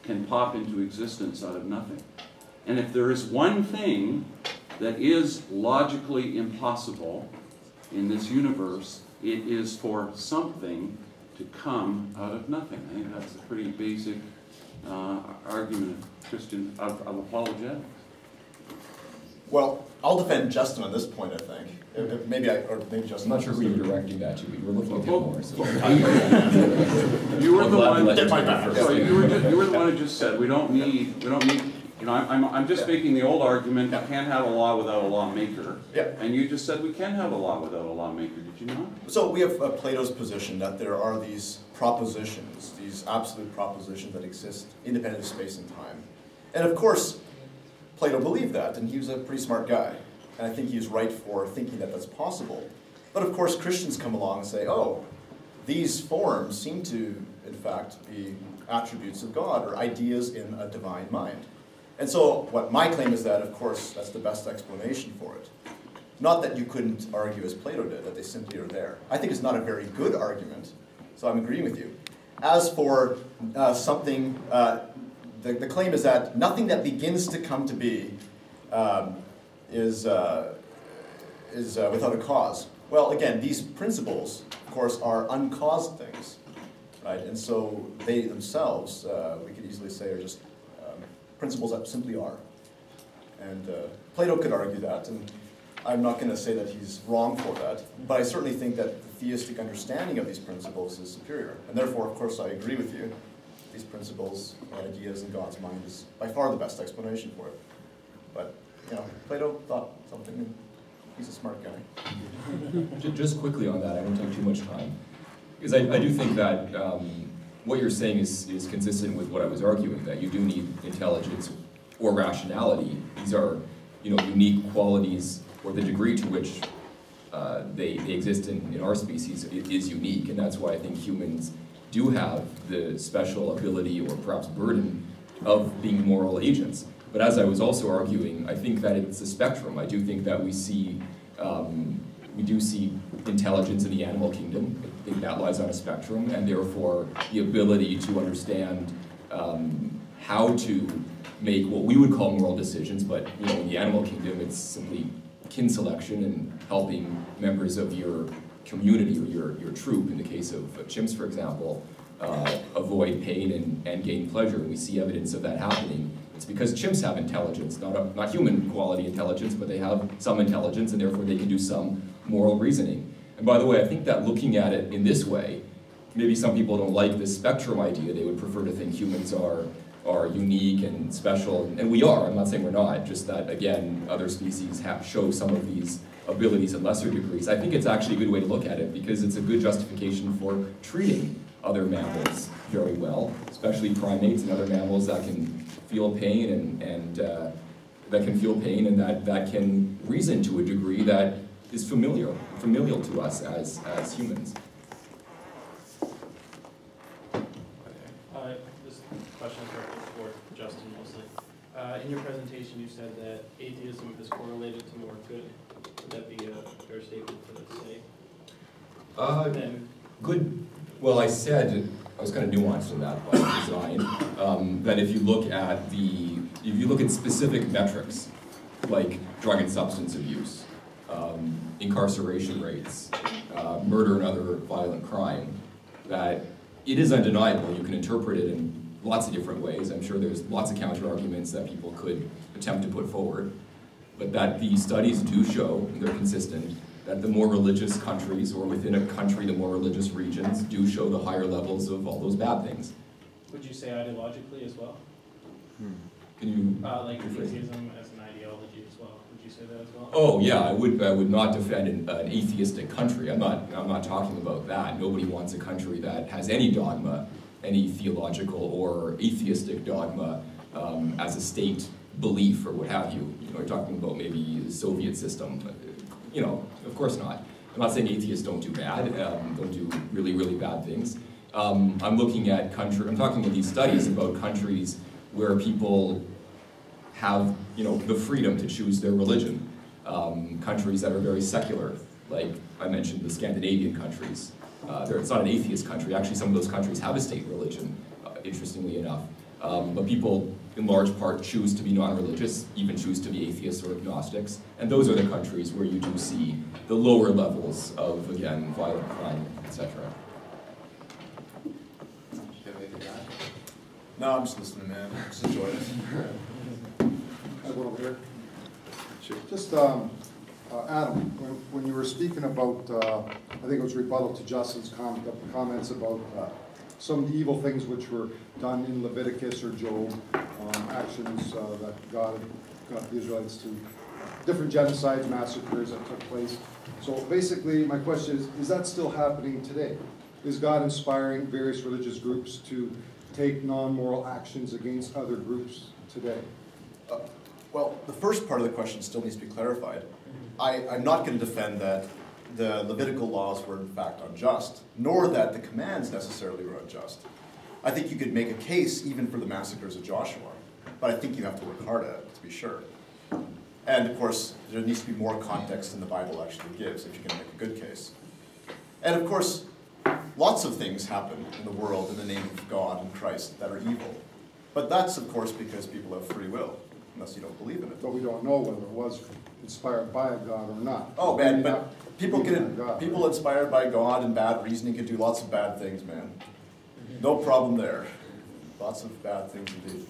can pop into existence out of nothing. And if there is one thing that is logically impossible in this universe, it is for something to come out of nothing. I think that's a pretty basic argument of apologetics. Well, I'll defend Justin on this point, I think. Maybe Justin. I'm not sure who you're directing that to, but you were looking at him more. So. You were the one. Sorry, you were the one who just said we don't need. You know, I'm just making the old argument. You can't have a law without a lawmaker. Yeah. And you just said we can have a law without a lawmaker. Did you not? So we have Plato's position that there are these propositions, these absolute propositions that exist independent of space and time, and of course, Plato believed that, and he was a pretty smart guy. And I think he's right for thinking that that's possible. But of course, Christians come along and say, oh, these forms seem to, in fact, be attributes of God or ideas in a divine mind. And so what my claim is that, of course, that's the best explanation for it. Not that you couldn't argue as Plato did, that they simply are there. I think it's not a very good argument, so I'm agreeing with you. As for something, the claim is that nothing that begins to come to be is without a cause. Well, again, these principles, of course, are uncaused things, right? And so they themselves, we could easily say, are just principles that simply are. And Plato could argue that, and I'm not going to say that he's wrong for that, but I certainly think that the theistic understanding of these principles is superior. And therefore, of course, I agree with you. These principles or ideas in God's mind is by far the best explanation for it. But, you know, Plato thought something, and he's a smart guy. Just quickly on that, I won't take too much time. Because I do think that what you're saying is consistent with what I was arguing, that you do need intelligence or rationality. These are, you know, unique qualities, or the degree to which they exist in our species is unique, and that's why I think humans do have the special ability or perhaps burden of being moral agents. But as I was also arguing, I think that it's a spectrum. I do think that we do see intelligence in the animal kingdom. I think that lies on a spectrum, and therefore the ability to understand how to make what we would call moral decisions, but you know, in the animal kingdom, it's simply kin selection and helping members of your community or your troop, in the case of chimps, for example, avoid pain and gain pleasure. And we see evidence of that happening. It's because chimps have intelligence, not human quality intelligence, but they have some intelligence, and therefore they can do some moral reasoning. And by the way, I think that looking at it in this way, maybe some people don't like this spectrum idea. They would prefer to think humans are unique and special, and we are. I'm not saying we're not, just that, again, other species show some of these abilities in lesser degrees. I think it's actually a good way to look at it, because it's a good justification for treating other mammals very well, especially primates and other mammals that can feel pain and that can reason to a degree that is familial to us as humans. This question is directed for Justin mostly. In your presentation, you said that atheism is correlated to more good. Would that be a fair statement to say? Good. Well, I said, I was kind of nuanced in that by design, that if you look at specific metrics, like drug and substance abuse, incarceration rates, murder and other violent crime, that it is undeniable. You can interpret it in lots of different ways. I'm sure there's lots of counter-arguments that people could attempt to put forward, but that the studies do show, and they're consistent, that the more religious countries, or within a country, the more religious regions, do show the higher levels of all those bad things. Would you say ideologically as well? Can you like atheism as an ideology as well? Would you say that as well? Oh yeah, I would not defend an atheistic country. I'm not talking about that. Nobody wants a country that has any dogma, any theological or atheistic dogma as a state belief or what have you. You know, you're talking about maybe the Soviet system. You know, of course not. I'm not saying atheists don't do bad, don't do really, really bad things. I'm talking about these studies about countries where people have, you know, the freedom to choose their religion. Countries that are very secular, like I mentioned the Scandinavian countries. It's not an atheist country. Actually, some of those countries have a state religion, interestingly enough. But people, in large part, choose to be non-religious, even choose to be atheists or agnostics. And those are the countries where you do see the lower levels of, again, violent crime, etc. No, I'm just listening, man. Just enjoy it. I will over here. Just, Adam, when you were speaking about, I think it was rebuttal to Justin's comments about some of the evil things which were done in Leviticus or Job, actions that God got the Israelites to, different genocides, massacres that took place. So basically, my question is that still happening today? Is God inspiring various religious groups to take non-moral actions against other groups today? Well, the first part of the question still needs to be clarified. I'm not going to defend that the Levitical laws were in fact unjust, nor that the commands necessarily were unjust. I think you could make a case even for the massacres of Joshua, but I think you have to work hard at it, to be sure. And of course, there needs to be more context than the Bible actually gives if you're going to make a good case. And of course, lots of things happen in the world in the name of God and Christ that are evil. But that's, of course, because people have free will, unless you don't believe in it. But we don't know whether it was inspired by a God or not. Oh, man, but people inspired by God and bad reasoning can do lots of bad things, man. No problem there. Lots of bad things indeed.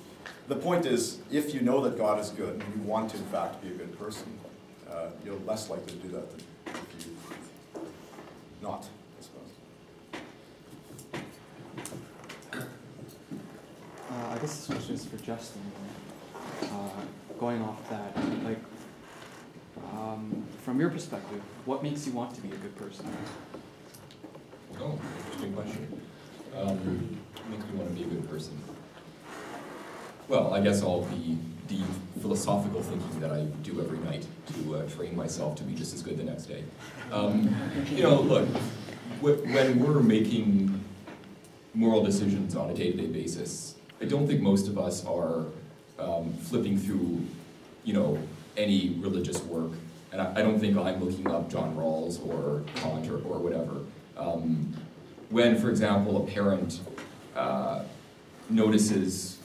The point is, if you know that God is good and you want to, in fact, be a good person, you're less likely to do that than if you not, I suppose. I guess this question is for Justin. Going off that, like, from your perspective, what makes you want to be a good person? Oh, interesting question. What makes me want to be a good person? Well, I guess all the deep philosophical thinking that I do every night to train myself to be just as good the next day. You know, look, when we're making moral decisions on a day-to-day basis, I don't think most of us are flipping through, you know, any religious work. And I don't think I'm looking up John Rawls or Kant or whatever. When, for example, a parent notices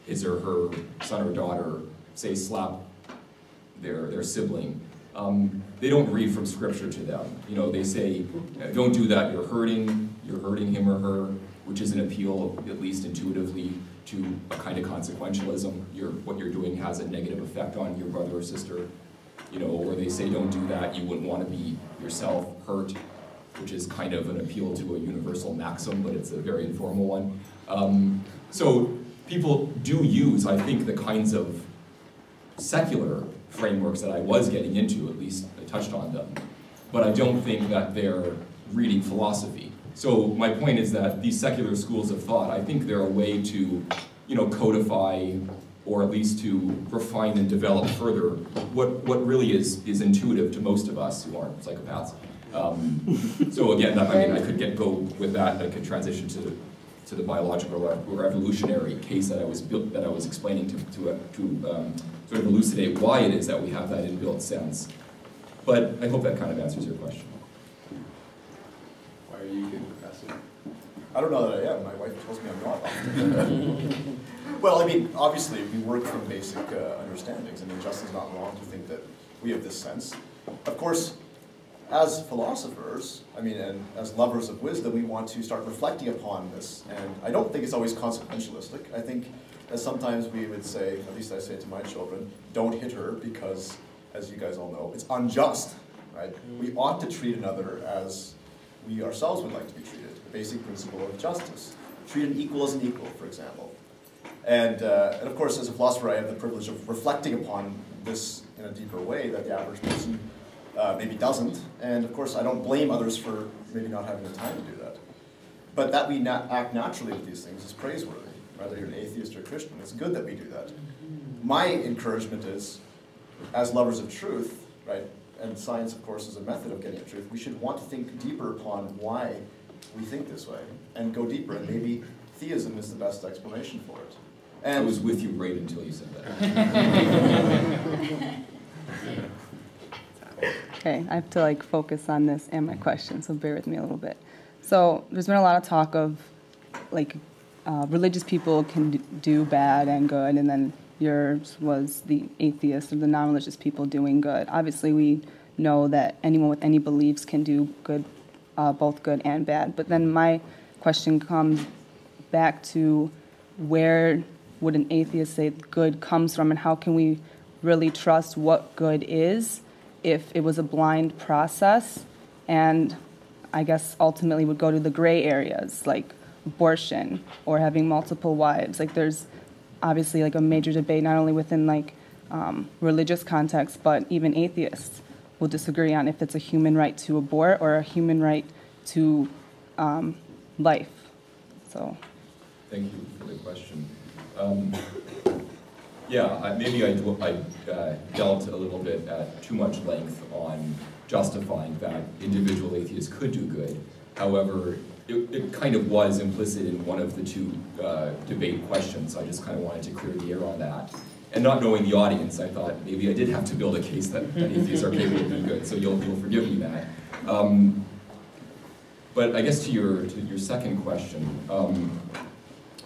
his or her son or daughter, say, slap their sibling, they don't read from scripture to them. You know, they say, don't do that, you're hurting him or her, which is an appeal, at least intuitively, to a kind of consequentialism. What you're doing has a negative effect on your brother or sister. You know, or they say, don't do that, you wouldn't want to be yourself hurt, which is kind of an appeal to a universal maxim, but it's a very informal one. So people do use, I think, the kinds of secular frameworks that I was getting into, at least I touched on them, but I don't think that they're reading philosophy. So my point is that these secular schools of thought, I think they're a way to, you know, codify or at least to refine and develop further what really is intuitive to most of us who aren't psychopaths. So again, I mean, I could go with that. I could transition to the biological or evolutionary case that I was explaining to sort of elucidate why it is that we have that inbuilt sense. But I hope that kind of answers your question. Why are you a good professor? I don't know that I am. My wife tells me I'm not. Well, I mean, obviously, we work from basic understandings. I mean, Justin's not wrong to think that we have this sense. Of course, as philosophers, I mean, and as lovers of wisdom, we want to start reflecting upon this. And I don't think it's always consequentialistic. I think, as sometimes we would say, at least I say to my children, don't hit her because, as you guys all know, it's unjust, right? We ought to treat another as we ourselves would like to be treated. The basic principle of justice. Treat an equal as an equal, for example. And of course, as a philosopher, I have the privilege of reflecting upon this in a deeper way that the average person maybe doesn't. And of course, I don't blame others for maybe not having the time to do that. But that we act naturally with these things is praiseworthy, whether you're an atheist or a Christian. It's good that we do that. My encouragement is, as lovers of truth, right, and science, of course, is a method of getting at truth, we should want to think deeper upon why we think this way, and go deeper, and maybe theism is the best explanation for it. And I was with you right until you said that. Okay, I have to like focus on this and my question, so bear with me a little bit. So there's been a lot of talk of like religious people can do bad and good, and then yours was the atheists or the non-religious people doing good. Obviously, we know that anyone with any beliefs can do good, both good and bad. But then my question comes back to, where would an atheist say good comes from, and how can we really trust what good is if it was a blind process, and I guess ultimately would go to the gray areas like abortion or having multiple wives? Like, there's obviously like a major debate not only within like religious context, but even atheists will disagree on if it's a human right to abort or a human right to life. So, thank you for the question. Maybe I dealt a little bit at too much length on justifying that individual atheists could do good. However, it kind of was implicit in one of the two debate questions, so I just kind of wanted to clear the air on that. And not knowing the audience, I thought maybe I did have to build a case that atheists are capable of doing good, so you'll forgive me that. But I guess to your second question,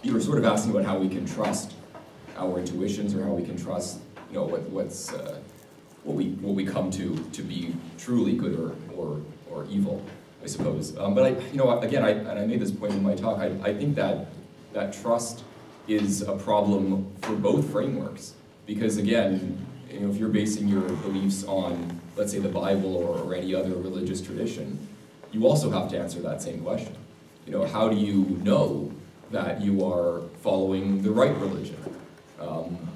you were sort of asking about how we can trust our intuitions, or how we can trust, you know, what we come to be truly good or evil, I suppose. But I made this point in my talk. I think that trust is a problem for both frameworks, because again, you know, if you're basing your beliefs on, let's say, the Bible or any other religious tradition, you also have to answer that same question. You know, how do you know that you are following the right religion,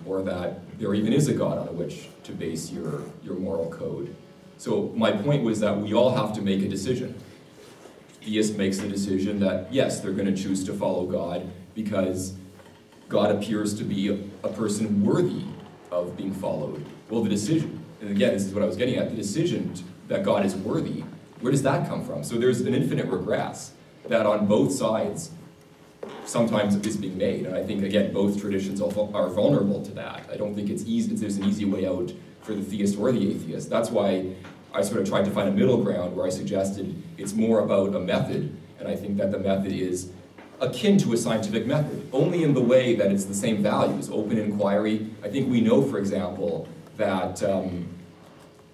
or that there even is a God on which to base your moral code? So my point was that we all have to make a decision. Theist makes the decision that, yes, they're going to choose to follow God because God appears to be a person worthy of being followed. Well, the decision, and again, this is what I was getting at, the decision that God is worthy, where does that come from? So there's an infinite regress that on both sides sometimes is being made. And I think, again, both traditions are vulnerable to that. I don't think it's easy, there's an easy way out for the theist or the atheist. That's why I sort of tried to find a middle ground where I suggested it's more about a method, and I think that the method is akin to a scientific method, only in the way that it's the same values, open inquiry. I think we know, for example, that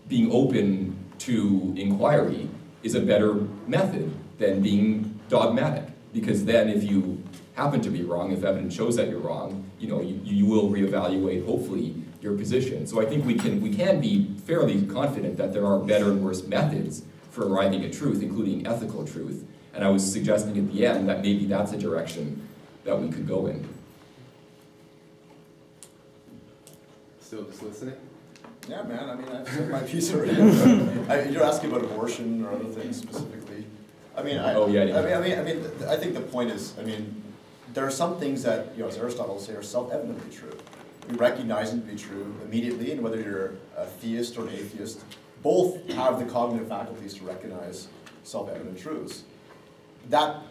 being open to inquiry is a better method than being dogmatic, because then if you happen to be wrong, if evidence shows that you're wrong, you know, you will reevaluate, hopefully, your position. So I think we can be fairly confident that there are better and worse methods for arriving at truth, including ethical truth. And I was suggesting at the end that maybe that's a direction that we could go in. Still just listening? Yeah, man, I mean, I've said my piece already. You're asking about abortion or other things specifically. I mean, I think the point is, I mean, there are some things that, you know, as Aristotle would say, are self-evidently true. We recognize them to be true immediately, and whether you're a theist or an atheist, both have the cognitive faculties to recognize self-evident truths. That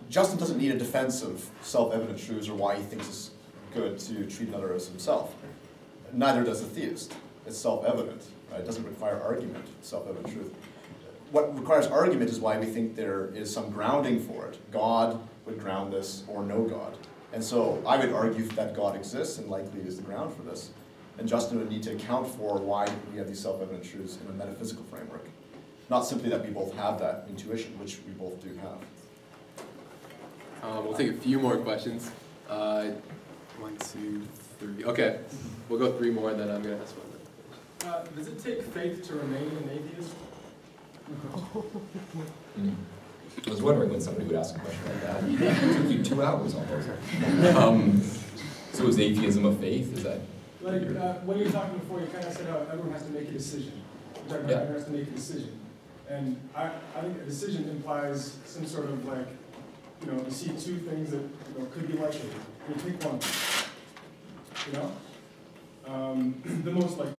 Justin doesn't need a defense of self-evident truths or why he thinks it's good to treat another as himself. Neither does the theist. It's self-evident. Right? It doesn't require argument, self-evident truth. What requires argument is why we think there is some grounding for it. God would ground this, or no God. And so I would argue that God exists and likely is the ground for this. And Justin would need to account for why we have these self-evident truths in a metaphysical framework. Not simply that we both have that intuition, which we both do have. We'll take a few more questions. 1, 2, 3. Okay, we'll go 3 more, and then I'm going to ask one. Does it take faith to remain an atheist? I was wondering when somebody would ask a question like that. It took you 2 hours almost. So is atheism a faith? Is that... Like, when you were talking before, you kind of said how everyone has to make a decision. You're talking about everyone has to make a decision. And I think a decision implies some sort of, like, you know, you see 2 things that, you know, could be likely. You pick one. You know? The most, like,